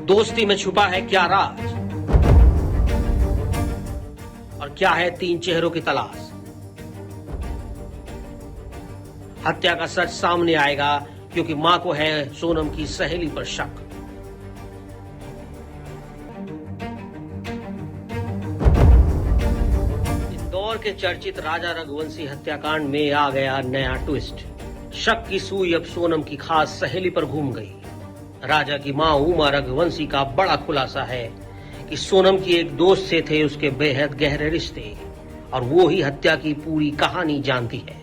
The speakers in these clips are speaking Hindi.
दोस्ती में छुपा है क्या राज, और क्या है तीन चेहरों की तलाश। हत्या का सच सामने आएगा क्योंकि मां को है सोनम की सहेली पर शक। इंदौर के चर्चित राजा रघुवंशी हत्याकांड में आ गया नया ट्विस्ट। शक की सुई अब सोनम की खास सहेली पर घूम गई। राजा की मां उमा रघुवंशी का बड़ा खुलासा है कि सोनम की एक दोस्त से थे उसके बेहद गहरे रिश्ते और वो ही हत्या की पूरी कहानी जानती है।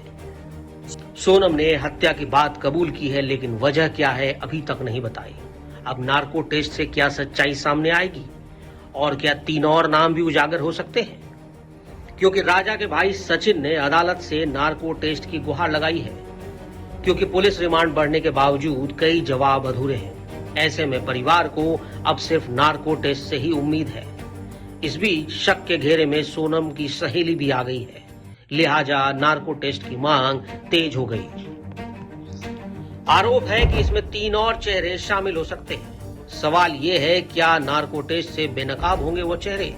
सोनम ने हत्या की बात कबूल की है, लेकिन वजह क्या है अभी तक नहीं बताई। अब नार्को टेस्ट से क्या सच्चाई सामने आएगी और क्या तीन और नाम भी उजागर हो सकते हैं? क्योंकि राजा के भाई सचिन ने अदालत से नार्को टेस्ट की गुहार लगाई है, क्योंकि पुलिस रिमांड बढ़ने के बावजूद कई जवाब अधूरे हैं। ऐसे में परिवार को अब सिर्फ नार्को टेस्ट से ही उम्मीद है। इस बीच शक के घेरे में सोनम की सहेली भी आ गई है, लिहाजा नार्को टेस्ट की मांग तेज हो गई। आरोप है कि इसमें तीन और चेहरे शामिल हो सकते हैं। सवाल ये है, क्या नार्को टेस्ट से बेनकाब होंगे वो चेहरे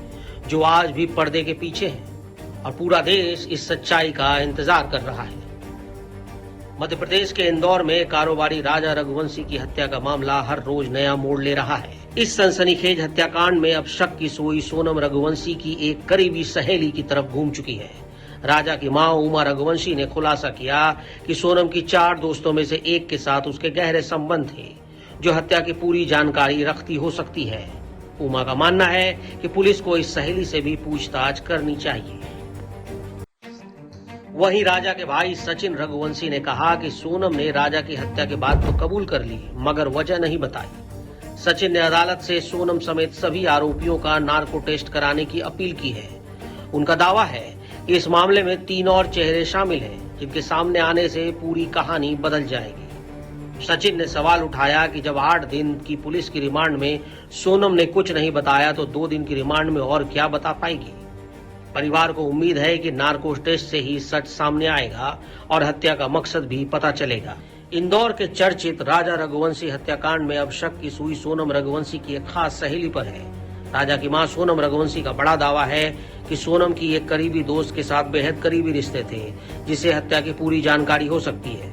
जो आज भी पर्दे के पीछे हैं, और पूरा देश इस सच्चाई का इंतजार कर रहा है। मध्य प्रदेश के इंदौर में कारोबारी राजा रघुवंशी की हत्या का मामला हर रोज नया मोड़ ले रहा है। इस सनसनीखेज हत्याकांड में अब शक की सुई सोनम रघुवंशी की एक करीबी सहेली की तरफ घूम चुकी है। राजा की मां उमा रघुवंशी ने खुलासा किया कि सोनम की 4 दोस्तों में से एक के साथ उसके गहरे संबंध थे, जो हत्या की पूरी जानकारी रखती हो सकती है। उमा का मानना है कि पुलिस को इस सहेली से भी पूछताछ करनी चाहिए। वहीं राजा के भाई सचिन रघुवंशी ने कहा कि सोनम ने राजा की हत्या के बाद तो कबूल कर ली, मगर वजह नहीं बताई। सचिन ने अदालत से सोनम समेत सभी आरोपियों का नार्को टेस्ट कराने की अपील की है। उनका दावा है कि इस मामले में 3 और चेहरे शामिल हैं, जिनके सामने आने से पूरी कहानी बदल जाएगी। सचिन ने सवाल उठाया कि जब 8 दिन की पुलिस की रिमांड में सोनम ने कुछ नहीं बताया, तो 2 दिन की रिमांड में और क्या बता पाएगी। परिवार को उम्मीद है कि नार्को टेस्ट से ही सच सामने आएगा और हत्या का मकसद भी पता चलेगा। इंदौर के चर्चित राजा रघुवंशी हत्याकांड में अब शक की सुई सोनम रघुवंशी की एक खास सहेली पर है। राजा की मां सोनम रघुवंशी का बड़ा दावा है कि सोनम की एक करीबी दोस्त के साथ बेहद करीबी रिश्ते थे, जिसे हत्या की पूरी जानकारी हो सकती है।